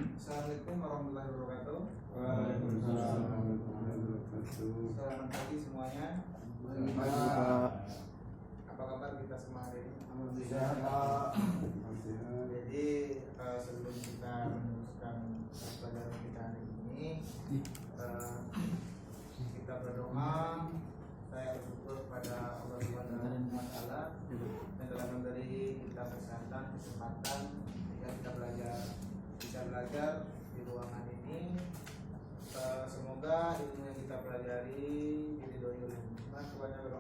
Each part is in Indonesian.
Assalamualaikum warahmatullahi wabarakatuh. Waalaikumsalam warahmatullahi wabarakatuh. Selamat pagi semuanya. Apa kabar kita semua hari ini? Sehat, Pak. Jadi sebelum kita meneruskan pelajaran kita hari ini, kita berdoa. Saya bersyukur kepada Allah Subhanahu wa Ta'ala yang telah memberi kita kesehatan, kesempatan yang kita bisa belajar di ruangan ini. Semoga ilmu yang kita pelajari diridhoi oleh Allah Subhanahu wa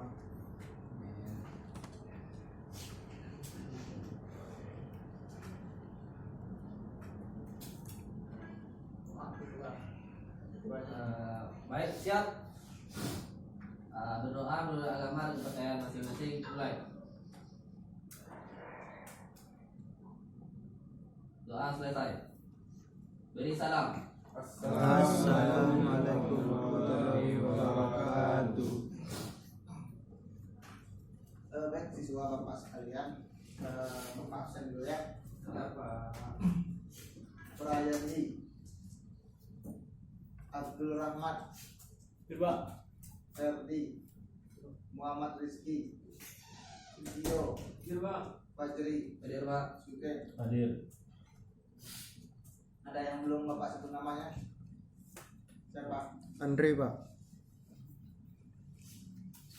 Ta'ala. Baik, siap. Berdoa menurut agama dan kepercayaan masing-masing. Mulai. Doa selesai. Beri salam. Assalamualaikum warahmatullahi wabarakatuh. Baik siswa bapak sekalian, bapak absen dulu ya. Kenapa? Prayadi Abdul Rahmat Coba. Ferdi Muhammad Rizki Video Fajri Hadir, Pak. Suken. Hadir. Ada yang belum bapak sebut namanya? Siapa? Andre, Pak.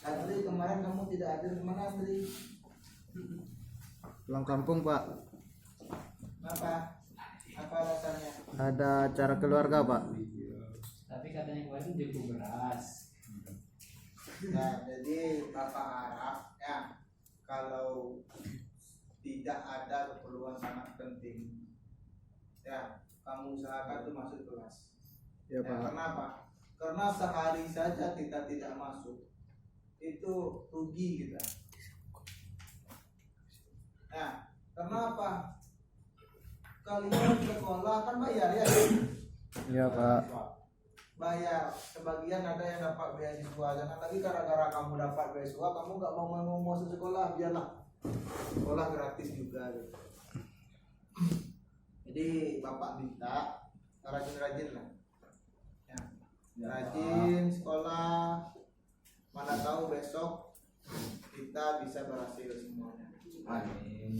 Andri, kemarin kamu tidak hadir, kemana Andri? Pulang kampung, Pak. Kenapa? Apa alasannya? Ada acara keluarga, Pak. Tapi katanya kemarin jemput beras. Ya, jadi bapak harap ya kalau tidak ada keperluan sangat penting, ya kamu usahakan tuh masuk kelas. Ya, Pak. Kenapa? Karena sehari saja kita tidak masuk, itu rugi kita. Nah, kenapa? Kalian sekolah kan bayar ya? Iya, Pak. Bayar. Sebagian ada yang dapat beasiswa. Jangan lagi gara-gara kamu dapat beasiswa, kamu nggak mau masuk sekolah, biarlah. Sekolah gratis juga. Gitu. Jadi bapak minta rajin-rajin lah. Ya. Rajin sekolah. Mana tahu besok kita bisa berhasil semuanya. Amin.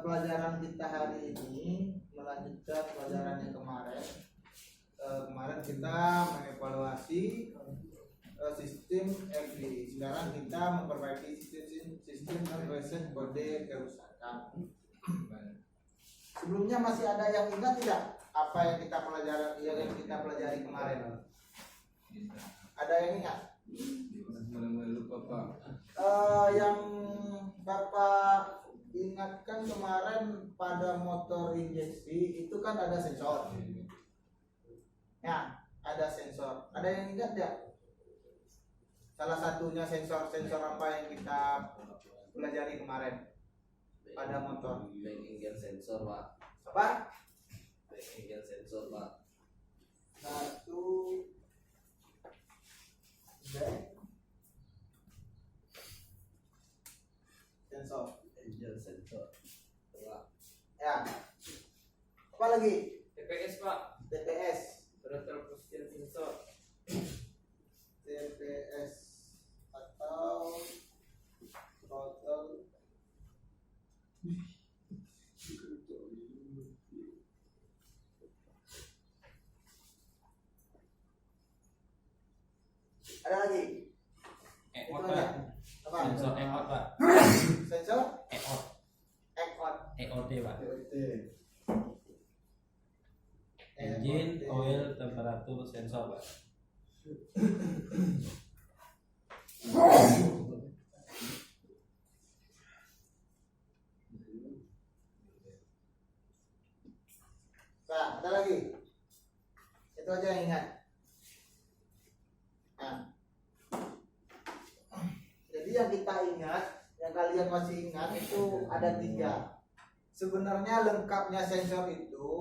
Pelajaran kita hari ini melanjutkan pelajaran yang kemarin. Kemarin kita mengevaluasi sistem FD. Sekarang kita memperbaiki sistem reset kode kerusakan. Sebelumnya masih ada yang ingat tidak apa yang kita pelajari kemarin? Ada yang ingat? Yang Bapak ingatkan kemarin pada motor injeksi itu kan ada sensor. Ya, ada sensor. Ada yang ingat ya? Salah satunya sensor apa yang kita pelajari kemarin pada motor? Back angle sensor, Pak. Apa? Back angle sensor, Pak. Satu back sensor. Angle sensor. Pak. Ya. Apa lagi? TPS, Pak. TPS. Throttle position sensor. TPS atau throttle ada lagi? Itu aja. Apa? Sensor EOT, Pak. Sensor EOT. EOT. EOT, Pak. Engine, EOT. oil, temperatur, sensor, Pak. Nah, ada lagi. Itu aja yang ingat. Nah. Jadi yang kita ingat, yang kalian masih ingat itu ada 3. Sebenarnya lengkapnya sensor itu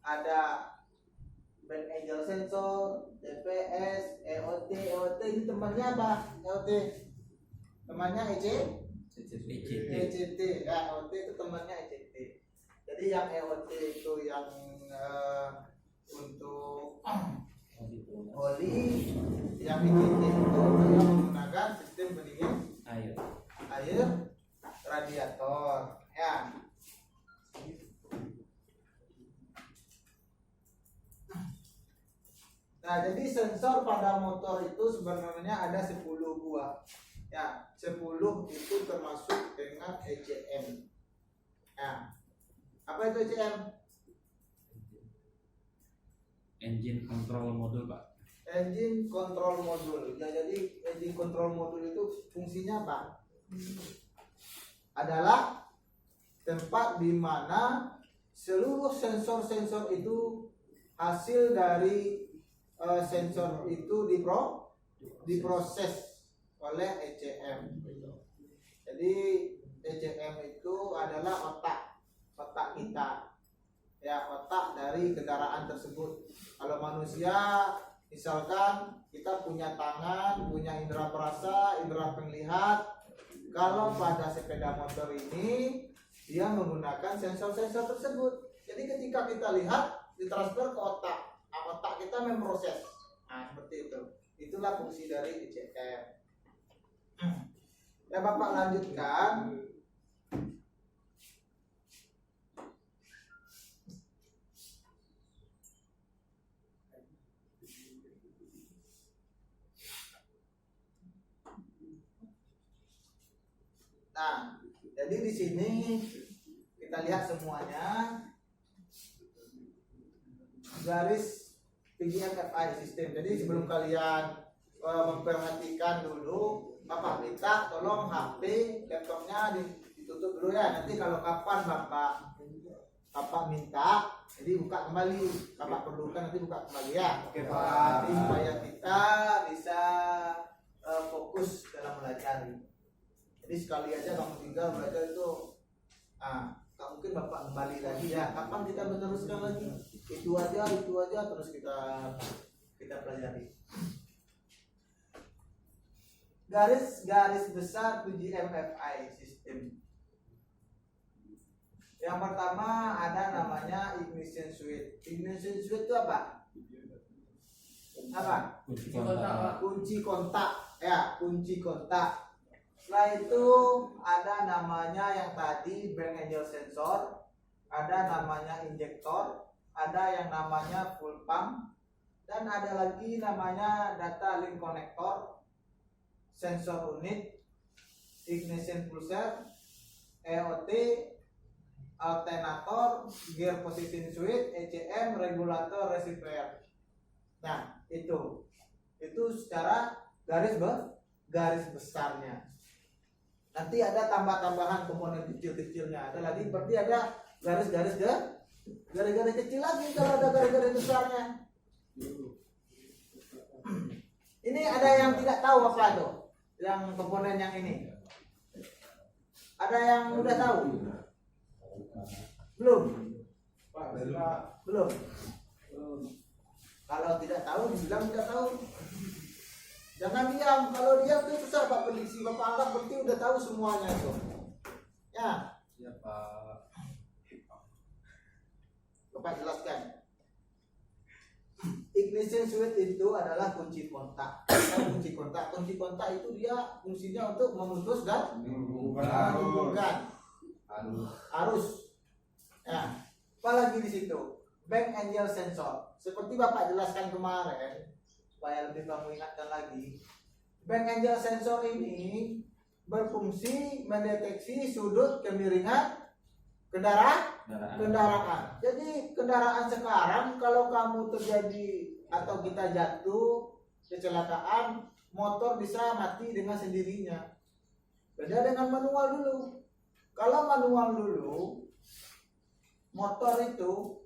ada back angle sensor, TPS, EOT. EOT ini temannya apa? EOT temannya ECT. ECT. ECT ya, EOT itu temannya ECT. Jadi yang EOT itu yang untuk oli, yang IGT itu yang menggunakan sistem pendingin Air. air radiator ya. Nah, jadi sensor pada motor itu sebenarnya ada 10 buah. Ya, 10 itu termasuk dengan ECM. Nah, apa itu ECM? Engine control module, Pak. Engine control module. Ya, jadi engine control module itu fungsinya apa? Adalah tempat di mana seluruh sensor-sensor itu hasil dari sensor itu diproses oleh ECM. Jadi ECM itu adalah otak kita, ya, otak dari kendaraan tersebut. Kalau manusia, misalkan kita punya tangan, punya indera perasa, indera penglihat. Kalau pada sepeda motor ini dia menggunakan sensor-sensor tersebut. Jadi ketika kita lihat, ditransfer ke otak. Otak kita memproses. Nah, seperti itu. Itulah fungsi dari ECM. Ya, Bapak lanjutkan. Nah, jadi di sini kita lihat semuanya garis PGM-FI sistem. Jadi sebelum kalian memperhatikan dulu, Bapak minta tolong HP, laptopnya ditutup dulu ya. Nanti kalau kapan Bapak minta, jadi buka kembali. Bapak perlukan nanti buka kembali ya. Oke Pak. Jadi supaya kita bisa fokus dalam belajar. Jadi sekali aja kamu tinggal belajar itu, tak mungkin Bapak kembali lagi ya. Kapan kita meneruskan lagi? Itu aja terus kita pelajari. Garis besar PGM-FI sistem. Yang pertama ada namanya ignition switch. Ignition switch itu apa? Kunci kontak. Kunci kontak. Ya, kunci kontak. Setelah itu ada namanya yang tadi bank angel sensor, ada namanya injektor, ada yang namanya full pump, dan ada lagi namanya data link connector, sensor unit, ignition pulser, EOT, alternator, gear position switch, ECM, regulator, receiver. Nah, itu secara garis besarnya. Nanti ada tambah-tambahan komponen kecil-kecilnya. Ada lagi berarti ada garis-garis kecil lagi kalau ada garis-garis besarnya. Ini ada yang tidak tahu apa itu? Yang komponen yang ini. Ada yang udah tahu? Belum? Belum. Kalau tidak tahu dibilang tidak tahu. Jangan diam, kalau diam itu susah Pak prediksi. Bapak anggap berarti udah tahu semuanya itu. Ya. Ya, Pak. Bapak jelaskan. Ignition switch itu adalah kunci kontak. Kunci kontak itu dia fungsinya untuk memutus dan menghubungkan arus. Ya. Apalagi di situ bank angel sensor. Seperti Bapak jelaskan kemarin, supaya lebih kamu ingatkan lagi, bank angel sensor ini berfungsi mendeteksi sudut kemiringan kendaraan. Jadi kendaraan sekarang kalau kamu terjadi atau kita jatuh kecelakaan, motor bisa mati dengan sendirinya. Beda dengan manual dulu. Kalau manual dulu, motor itu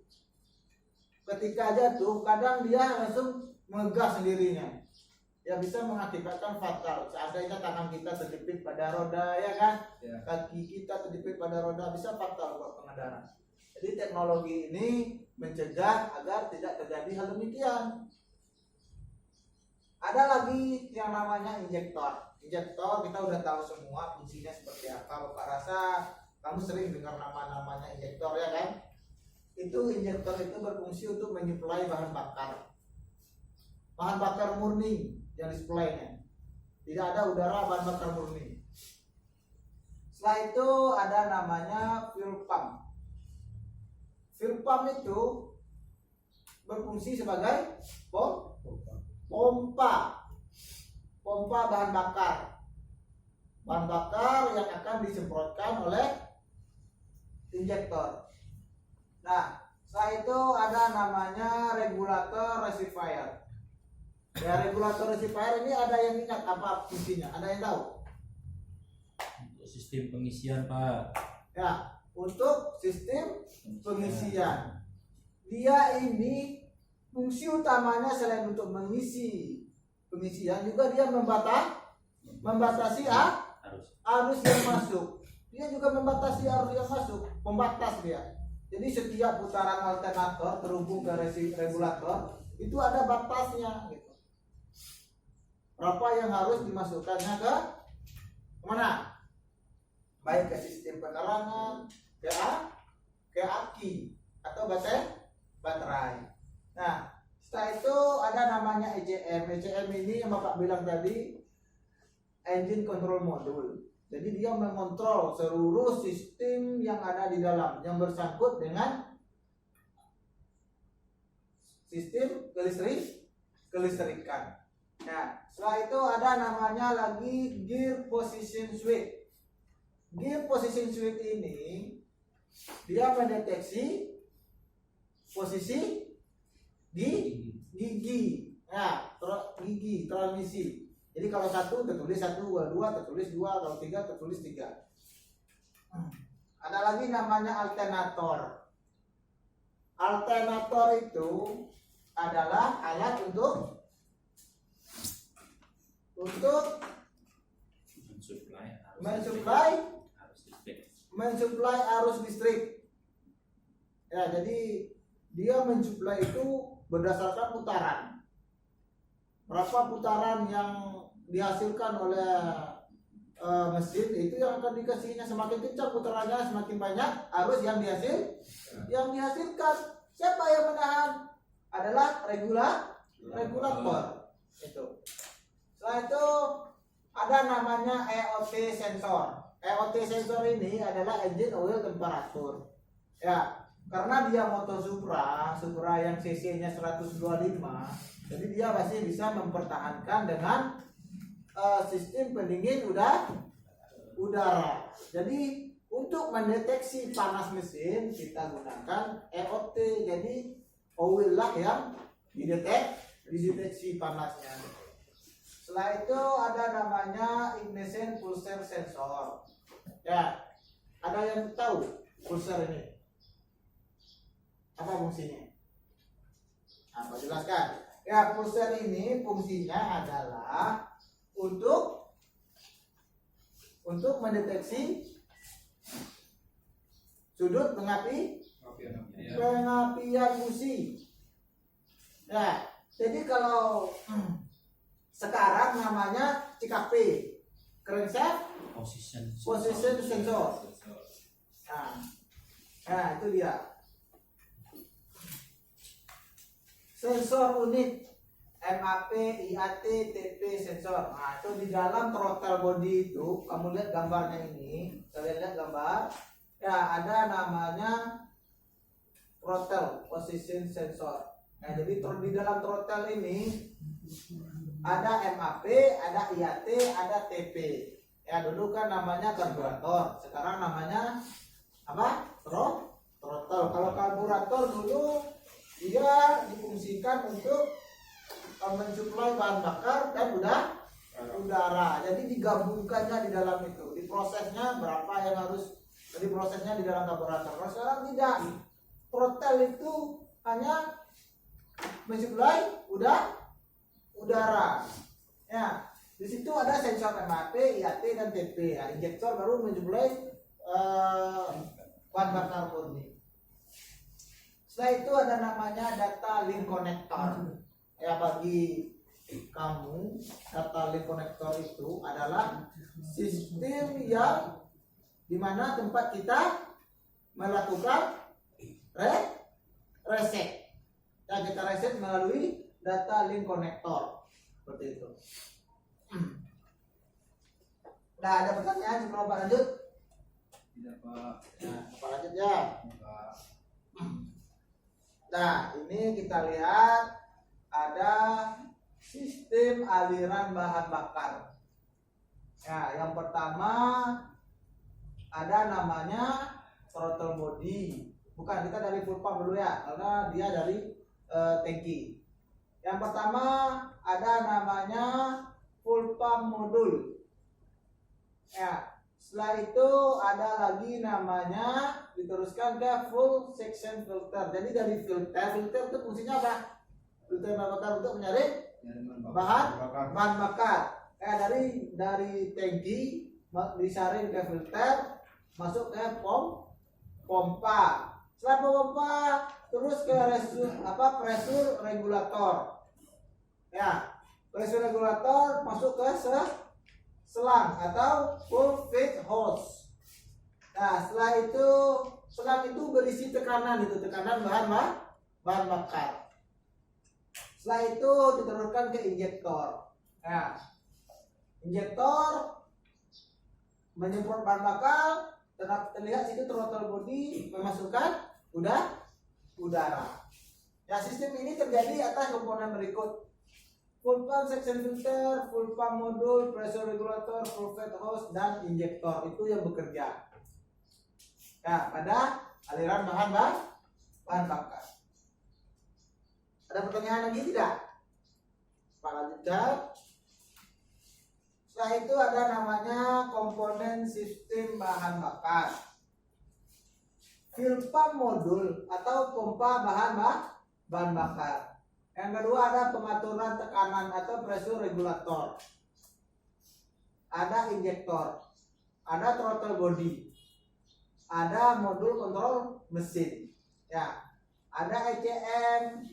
ketika jatuh kadang dia langsung mengegas sendirinya, ya bisa mengakibatkan fatal. Seandainya tangan kita terjepit pada roda, ya kan, ya. Kaki kita terjepit pada roda, bisa fatal buat pengendara. Jadi teknologi ini mencegah agar tidak terjadi hal demikian. Ada lagi yang namanya injektor. Injektor kita udah tahu semua fungsinya seperti apa. Bapak rasa Kamu sering dengar nama-namanya injektor ya kan? Itu injektor itu berfungsi untuk menyuplai bahan bakar murni yang disuplainya. Tidak ada udara, bahan bakar murni. Setelah itu ada namanya fuel pump. Fuel pump itu berfungsi sebagai pompa bahan bakar yang akan disemprotkan oleh injektor. Nah, setelah itu ada namanya regulator reservoir. Ya, regulator reservoir ini ada yang ingat apa fungsinya? Ada yang tahu? Untuk sistem pengisian, Pak. Ya, untuk sistem pengisian. Dia ini fungsi utamanya selain untuk mengisi pengisian, juga dia membatasi arus yang masuk. Dia juga membatasi arus yang masuk, pembatas dia. Jadi setiap putaran alternator terhubung ke regulator itu ada batasnya gitu. Berapa yang harus dimasukkannya ke mana? Baik ke sistem penerangan, ke aki atau baterai. Nah, setelah itu ada namanya ECM. ECM ini yang Bapak bilang tadi, engine control module. Jadi dia mengontrol seluruh sistem yang ada di dalam yang bersangkut dengan sistem kelistrikan. Nah, setelah itu ada namanya lagi gear position switch. Gear position switch ini dia mendeteksi posisi gigi. Nah, gigi transmisi. Jadi kalau 1 tertulis 1, kalau 2 tertulis 2, kalau 3 tertulis 3. Ada lagi namanya alternator. Alternator itu adalah alat untuk mensuplai arus listrik. Ya, jadi dia mensuplai itu berdasarkan putaran. Berapa putaran yang dihasilkan oleh mesin itu yang akan dikasihnya, semakin kencang putarannya semakin banyak arus yang dihasilkan. Siapa yang menahan? Adalah regulator. Itu. Setelah itu ada namanya EOT sensor. EOT sensor ini adalah engine oil temperature. Ya, karena dia motor Supra yang cc-nya 125, jadi dia masih bisa mempertahankan dengan sistem pendingin udara. Jadi untuk mendeteksi panas mesin kita gunakan EOT. Jadi oil lah yang dideteksi panasnya. Setelah itu ada namanya ignition pulser sensor. Ya, ada yang tahu pulser ini apa fungsinya? Apa jelaskan? Ya, pulser ini fungsinya adalah untuk mendeteksi sudut pengapian busi. Ya, jadi kalau sekarang namanya CKP, crankshaft position sensor. Nah, itu dia. Sensor unit MAP, IAT, TP sensor. Nah, itu di dalam throttle body itu, kamu lihat gambarnya ini, kalian lihat gambar. Ya, ada namanya throttle position sensor. Nah, jadi di dalam throttle ini ada MAP, ada IAT, ada TP. Ya, dulu kan namanya karburator, sekarang namanya apa? Throttle. Kalau karburator dulu dia difungsikan untuk mensuplai bahan bakar dan udara. Jadi digabungkannya di dalam itu. Diprosesnya berapa yang harus diprosesnya di dalam karburator. Kalau sekarang tidak. Throttle itu hanya mensuplai udara. Ya, di situ ada sensor MAP, IAT dan TP. Ya, injektor baru mensuplai bahan bakar murni. Setelah itu ada namanya data link connector. Ya, bagi kamu data link connector itu adalah sistem yang di mana tempat kita melakukan reset. Dan kita reset melalui data link connector seperti itu. Nah, ada pertanyaan sebelum Pak lanjut? Tidak Pak. Nah, Pak lanjut ya. Pak. Nah, ini kita lihat ada sistem aliran bahan bakar. Ya, yang pertama ada namanya throttle body. Bukan, kita dari full pump dulu ya, karena dia dari tangki. Yang pertama ada namanya full pump modul. Ya, setelah itu ada lagi namanya diteruskan ke full section filter. Jadi dari filter itu fungsinya apa? Filter bahan bakar untuk menyaring bahan bakar. Dari tangki disaring ke filter, masuk ke pompa. Setelah pompa terus ke pressure regulator. Ya, pressure regulator masuk ke selang atau full feed hose. Nah, setelah itu selang itu berisi tekanan bahan bakar. Setelah itu diteruskan ke injektor. Nah, injektor menyemprot bahan bakar, terlihat situ throttle body memasukkan udara. Ya, sistem ini terjadi atas komponen berikut: full pump section filter, full pump modul, pressure regulator, full feed hose, dan injektor itu yang bekerja. Ya, pada aliran bahan bakar. Ada pertanyaan lagi tidak? Pak lanjutkan. Setelah itu ada namanya komponen sistem bahan bakar. Fuel pump modul atau pompa bahan bakar. Yang kedua ada pengaturan tekanan atau pressure regulator. Ada injektor, ada throttle body, ada modul kontrol mesin. Ya, ada ECM,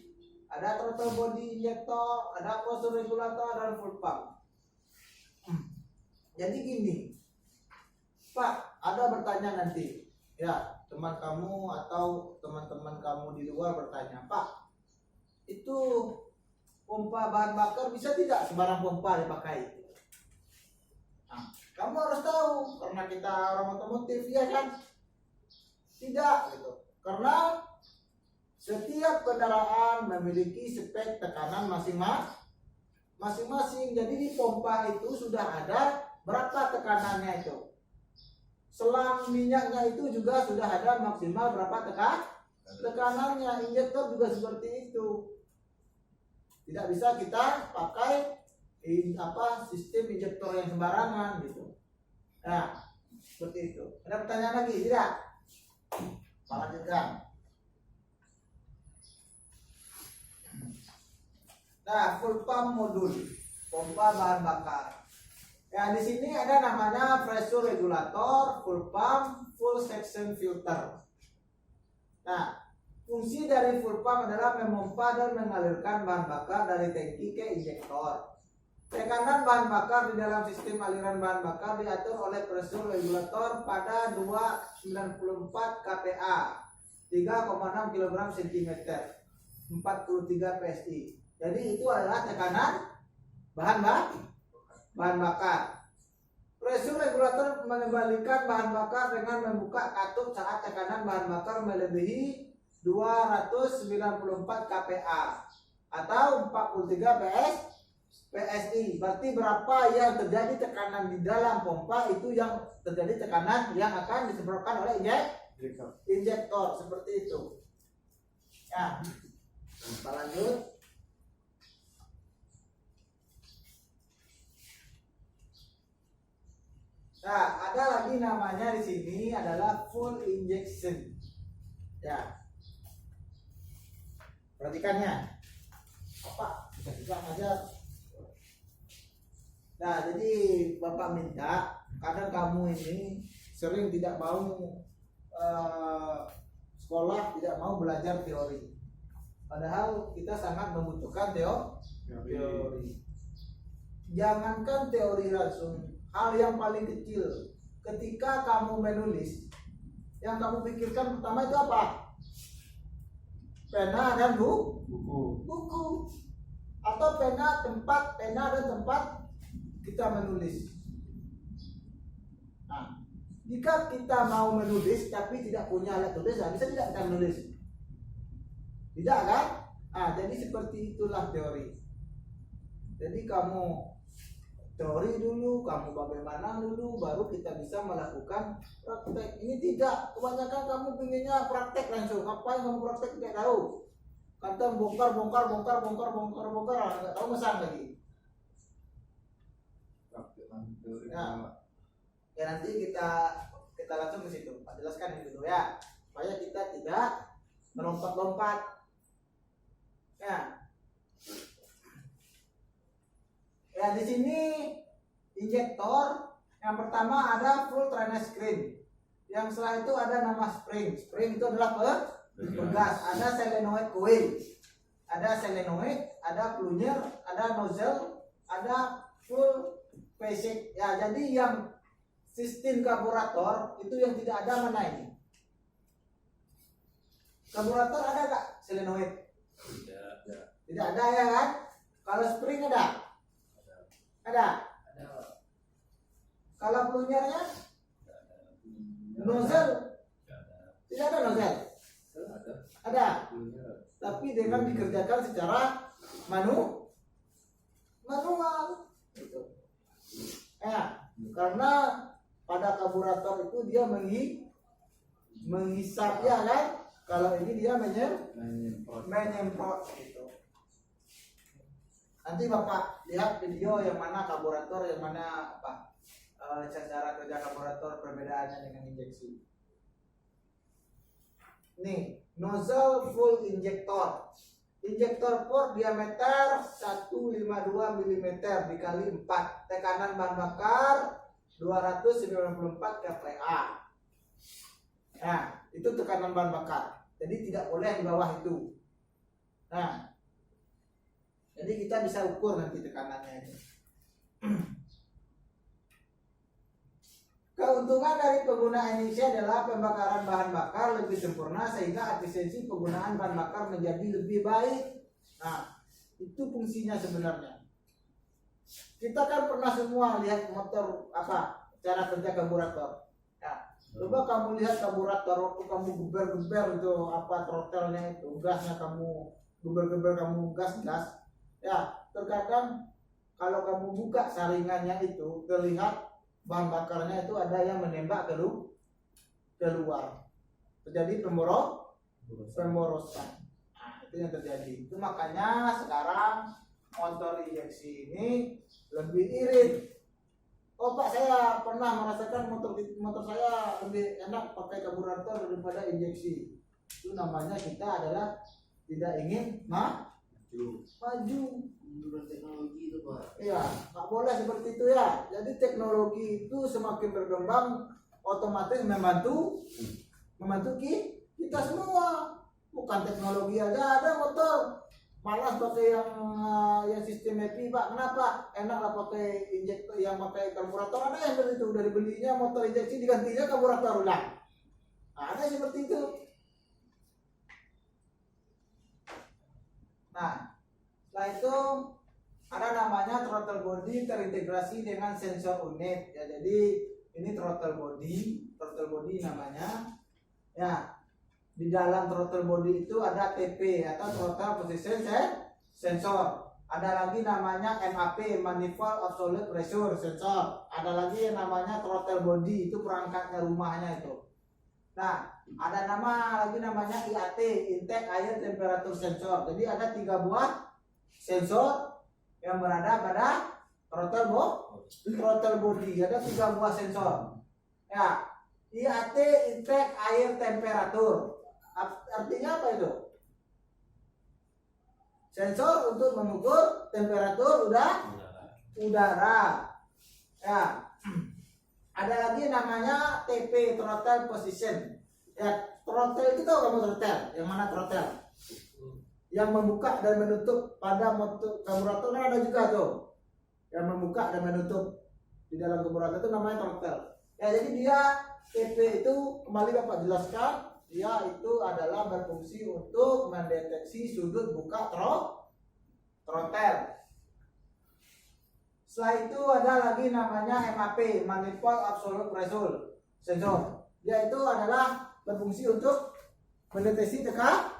ada throttle body injektor, ada pressure regulator, dan full pump. Jadi gini, Pak, ada bertanya nanti, ya teman kamu atau teman-teman kamu di luar bertanya, Pak, itu pompa bahan bakar bisa tidak sembarang pompa dipakai? Nah, kamu harus tahu, karena kita orang otomotif, ya kan? Tidak, gitu. Karena setiap kendaraan memiliki spek tekanan masing-masing. Jadi di pompa itu sudah ada berapa tekanannya itu. Selang minyaknya itu juga sudah ada maksimal berapa tekanannya. Injektor juga seperti itu. Tidak bisa kita pakai sistem injektor yang sembarangan gitu. Nah, seperti itu. Ada pertanyaan lagi tidak? Lanjutkan. Nah, full pump modul, pompa bahan bakar. Ya, di sini ada namanya pressure regulator, full pump, full section filter. Nah, fungsi dari full pump adalah memompa dan mengalirkan bahan bakar dari tangki ke injektor. Tekanan bahan bakar di dalam sistem aliran bahan bakar diatur oleh pressure regulator pada 294 kPa, 3,6 kg cm, 43 PSI. Jadi itu adalah tekanan bahan bakar. Pressure regulator mengembalikan bahan bakar dengan membuka katup saat tekanan bahan bakar melebihi 294 kPa atau 43 PSI. Berarti berapa yang terjadi tekanan di dalam pompa itu yang terjadi tekanan yang akan disemprotkan oleh injektor, seperti itu. Ya, kita lanjut. Nah, ada lagi namanya di sini adalah full injection. Ya, perhatikannya. Apa? Bisa aja. Nah, jadi Bapak minta, kadang kamu ini sering tidak mau sekolah, tidak mau belajar teori. Padahal kita sangat membutuhkan teori. Jangankan teori langsung, hal yang paling kecil, ketika kamu menulis, yang kamu pikirkan pertama itu apa? Pena dan buku. Atau pena dan tempat kita menulis. Nah, jika kita mau menulis tapi tidak punya alat tulis, bisa tidak kita menulis? Tidak kan? Nah, jadi seperti itulah teori. Jadi kamu teori dulu, kamu bagaimana dulu, baru kita bisa melakukan praktek. Ini tidak, kebanyakan kamu pinginnya praktek langsung. Apa yang kamu praktek tidak tahu. Kata bongkar, nggak tahu mesan lagi. Ya nanti kita langsung ke situ. Pak jelaskan ini dulu ya, supaya kita tidak melompat-lompat. Ya di sini injektor yang pertama ada full trained screen. Yang setelah itu ada nama spring. Spring itu adalah pegas. Ada solenoid coil, ada solenoid, ada plunger, ada nozzle, ada full basic. Ya jadi yang sistem karburator itu yang tidak ada mana ini? Karburator ada nggak solenoid? Tidak ada ya kan? Kalau spring ada? Ada. Kalau plungernya? Nozzle? Tidak ada nozzle? Ada. Tapi dengan dikerjakan secara manual. Gitu. Ya, karena pada karburator itu dia menghisap ya kan? Kalau ini dia menyemprot gitu. Nanti Bapak lihat video yang mana karburator, yang mana cara kerja karburator, perbedaannya dengan injeksi. Nih, nozzle full injector. Injektor port diameter 152 mm dikali 4. Tekanan bahan bakar 294 kPa. Nah, itu tekanan bahan bakar. Jadi tidak boleh di bawah itu. Nah, jadi kita bisa ukur nanti tekanannya ini. Keuntungan dari penggunaan ini adalah pembakaran bahan bakar lebih sempurna sehingga efisiensi penggunaan bahan bakar menjadi lebih baik. Nah, itu fungsinya sebenarnya. Kita kan pernah semua lihat motor cara kerja karburator. Nah, coba kamu lihat karburator waktu kamu geber-geber itu throttle-nya itu, gasnya kamu geber-geber, kamu gas. Ya, terkadang kalau kamu buka saringannya itu terlihat bahan bakarnya itu ada yang menembak keluar. Terjadi pemborosan. Nah, itu yang terjadi. Itu makanya sekarang motor injeksi ini lebih irit. Oh Pak, saya pernah merasakan motor saya lebih enak pakai karburator daripada injeksi. Itu namanya kita adalah tidak ingin maju. Menurut teknologi itu Pak. Iya, nggak boleh seperti itu ya. Jadi teknologi itu semakin berkembang, otomatis membantu kita semua. Bukan teknologi aja, ada motor malas pakai yang sistem happy Pak. Kenapa? Enak lah pakai injektor yang pakai karburator. Ada yang seperti itu, dari belinya motor injeksi digantinya karburator ulang. Ada seperti itu. Nah, setelah itu ada namanya throttle body terintegrasi dengan sensor unit. Ya, jadi ini throttle body namanya. Ya, di dalam throttle body itu ada TP atau throttle position sensor. Ada lagi namanya MAP, manifold absolute pressure sensor. Ada lagi yang namanya throttle body, itu perangkatnya rumahnya itu. Nah, ada lagi namanya IAT, intake air temperature sensor. Jadi ada 3 buah sensor yang berada pada throttle body. Ada 3 buah sensor. Ya, IAT, intake air temperature. Artinya apa itu? Sensor untuk mengukur temperatur udara. Ya. Ada lagi namanya TP, throttle position. Ya, throttle itu tahu kamu throttle? Yang mana throttle? Yang membuka dan menutup pada motor karburator kan ada juga tuh. Yang membuka dan menutup di dalam karburator itu namanya throttle. Ya, jadi dia TP itu kembali Bapak jelaskan, dia itu adalah berfungsi untuk mendeteksi sudut buka trotel. Setelah itu ada lagi namanya MAP, Manifold Absolute Pressure Sensor. Dia itu adalah berfungsi untuk mendeteksi tekanan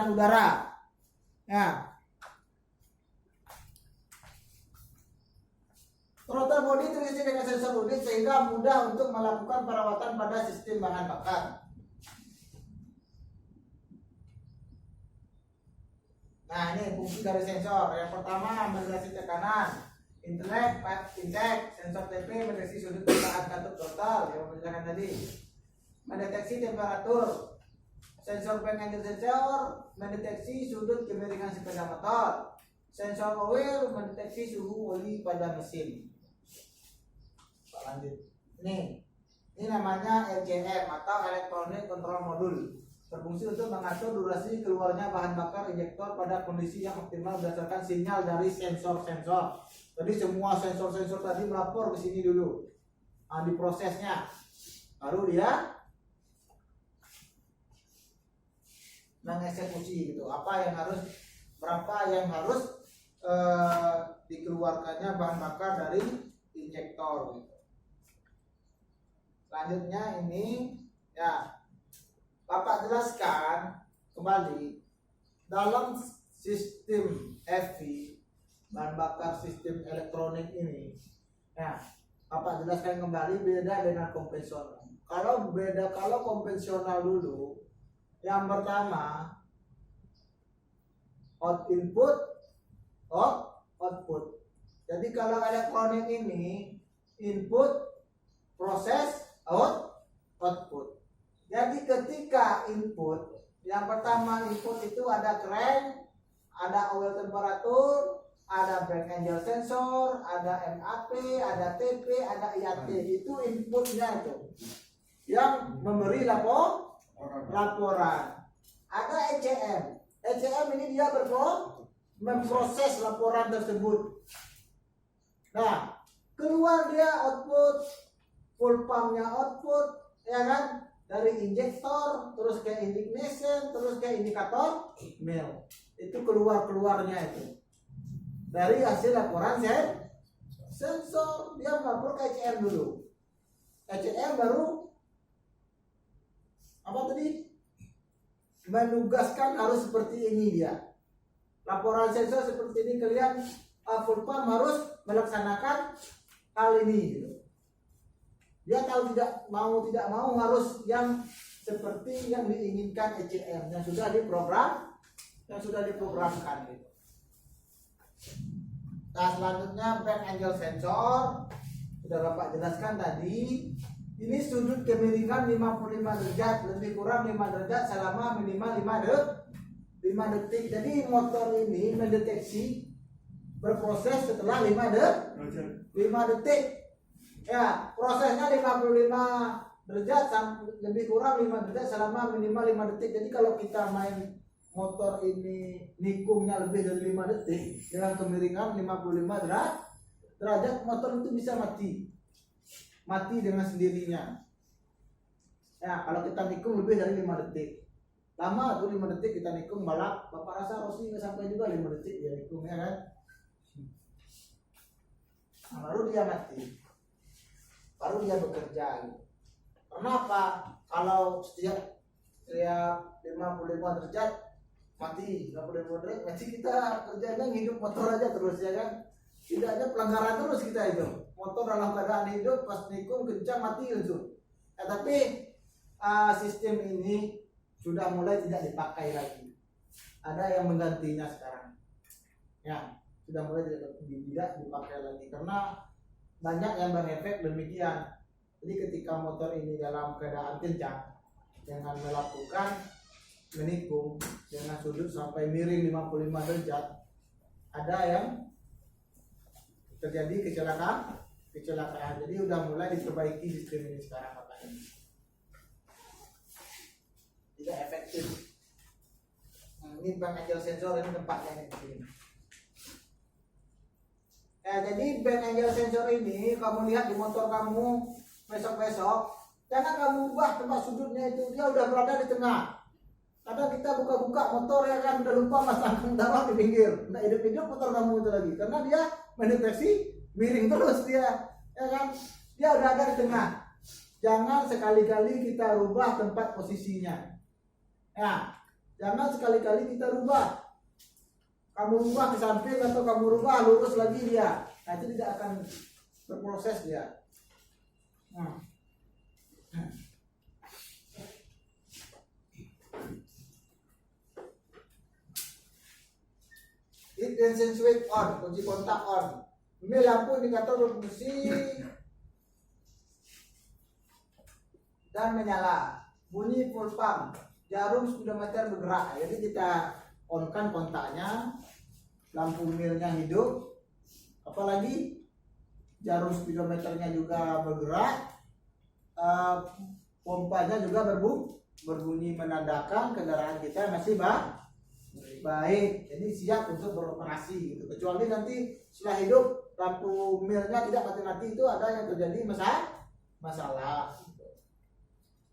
udara. Ya. Throttle body terisi dengan sensor unit sehingga mudah untuk melakukan perawatan pada sistem bahan bakar. Nah, ini fungsi dari sensor. Yang pertama mendeteksi tekanan, intake, sensor TP mendeteksi sudut bukaan katup total yang menjelaskan tadi. Mendeteksi temperatur, sensor back angle sensor mendeteksi sudut kemiringan sepeda motor. Sensor oil mendeteksi suhu oli pada mesin. Lanjut. Ini namanya ECM atau Electronic Control Module. Berfungsi untuk mengatur durasi keluarnya bahan bakar injektor pada kondisi yang optimal berdasarkan sinyal dari sensor-sensor. Jadi semua sensor-sensor tadi melapor ke sini dulu. Nah, di prosesnya baru dia mengeksekusi gitu. Berapa yang harus dikeluarkannya bahan bakar dari injektor gitu. Selanjutnya ini ya Bapak jelaskan kembali dalam sistem EV bahan bakar sistem elektronik ini. Ya, Bapak jelaskan kembali beda dengan konvensional. Kalau konvensional dulu, yang pertama output. Jadi kalau elektronik ini input, proses, output. Jadi ketika input, yang pertama input itu ada crank, ada oil temperatur, ada back angle sensor, ada MAP, ada TP, ada IAT. Itu inputnya itu yang memberi laporan. Ada ECM. ECM ini dia memproses laporan tersebut. Nah, keluar dia output, full pumpnya output, ya kan? Dari injektor, terus ke ignition, terus ke indikator mil. Itu keluarnya itu. Dari hasil laporan sensor, dia melapor ke ECM dulu. ECM baru apa tadi? Menugaskan harus seperti ini dia. Laporan sensor seperti ini, kalian full pump harus melaksanakan hal ini gitu. Dia tahu tidak mau harus yang seperti yang diinginkan ECM yang sudah diprogramkan gitu. Nah, selanjutnya back angle sensor sudah Bapak jelaskan tadi. Ini sudut kemiringan 55 derajat, lebih kurang 5 derajat selama minimal 5 detik. Jadi motor ini mendeteksi berproses setelah 5 detik. Ya, prosesnya 55 derajat lebih kurang 5 derajat selama minimal 5 detik. Jadi kalau kita main motor ini nikungnya lebih dari 5 detik dengan kemiringan 55 derajat, motor itu bisa mati dengan sendirinya. Ya, kalau kita nikung lebih dari 5 detik. Lama tuh 5 detik kita nikung balap. Bapak rasa Rossi nggak sampai juga 5 detik dia nikung, ya kan? Nah, baru dia mati. Baru dia bekerja gitu. Kenapa? Kalau setiap 55 derajat mati, 55 derajat mati, kita kerjanya hidup motor aja terus, ya kan? Tidak ada pelanggaran terus kita itu. Motor dalam keadaan hidup pas nikung kencang mati langsung. Tapi sistem ini sudah mulai tidak dipakai lagi. Ada yang menggantinya sekarang. Ya, sudah mulai tidak dipakai lagi karena banyak yang berefek demikian. Jadi ketika motor ini dalam keadaan kencang dengan melakukan menikung dengan sudut sampai miring 55 derajat, ada yang terjadi kecelakaan. Jadi udah mulai diperbaiki sistem ini sekarang katanya. Tidak efektif. Nah, ini back angle sensor, ini tempatnya di sini. Ya, jadi back angle sensor ini kamu lihat di motor kamu besok-besok, jangan kamu ubah tempat sudutnya itu, dia udah berada di tengah. Kadang kita buka-buka motor ya kan, udah lupa masang taruh di pinggir. Nah, hidup-hidup motor kamu itu lagi, karena dia mendeteksi miring terus dia, ya kan? Dia udah ada di tengah. Jangan sekali-kali kita rubah tempat posisinya. Ya, jangan sekali-kali kita rubah. Kamu rubah ke samping atau kamu rubah lurus lagi dia, nah, itu tidak akan berproses dia. Ignition switch on, kunci kontak on. Ini lampu indikator berfungsi dan menyala. Bunyi full pump, jarum speedometer bergerak. Jadi kita on-kan kontaknya, lampu milnya hidup, apalagi jarum speedometernya juga bergerak, pompanya juga berbunyi menandakan kendaraan kita masih baik, jadi siap untuk beroperasi gitu. Kecuali nanti setelah hidup lampu milnya tidak mati-mati, itu ada yang terjadi masalah gitu.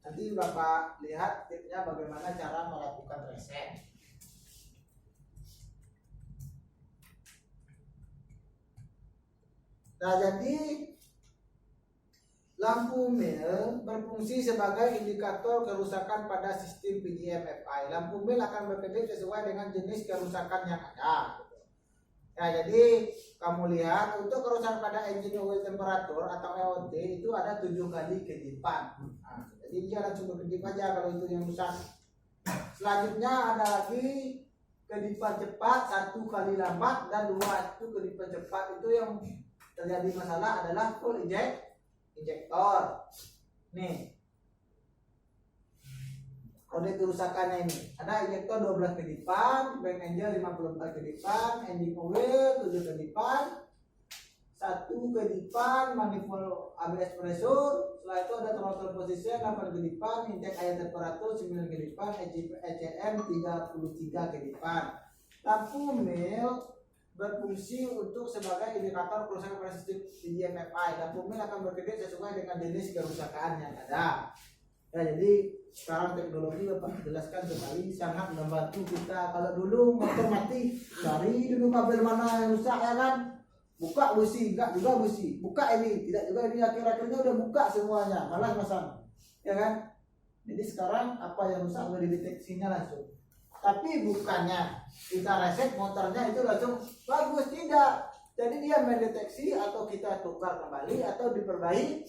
Nanti Bapak lihat tipsnya bagaimana cara melakukan reset. Nah, jadi lampu mil berfungsi sebagai indikator kerusakan pada sistem PDM-FI. Lampu mil akan bekerja sesuai dengan jenis kerusakan yang ada. Nah, jadi kamu lihat untuk kerusakan pada engine oil temperatur atau EOT itu ada 7 kali kedipan. Nah, jadi dia langsung berkedip aja kalau itu yang rusak. Selanjutnya ada lagi kedipan cepat, 1 kali lambat, dan 2 itu kedipan cepat. Itu yang terjadi masalah adalah full injektor. Nih, kode kerusakannya ini ada injektor 12 kedipan, bank angel 54 kedipan, engine oil 7 kedipan, 1 kedipan, manifold ABS pressure. Setelah itu ada throttle position 8 kedipan, intake air temperatur 9 kedipan, ECM 33 kedipan. Lampu mil berfungsi untuk sebagai indikator kerusakan pada sistem PDM-FI. Lampu mil akan bekerja sesuai dengan jenis kerusakan yang ada. Ya, jadi sekarang teknologi Bapak jelaskan kembali sangat membantu kita. Kalau dulu motor mati, cari dulu kabel mana yang rusak ya kan, buka busi, enggak juga busi, buka ini, tidak juga ini, akhir-akhirnya udah buka semuanya, malas masang, ya kan. Jadi sekarang apa yang rusak udah dideteksinya langsung. Tapi bukannya kita reset motornya itu langsung bagus, tidak. Jadi dia mendeteksi atau kita tukar kembali atau diperbaiki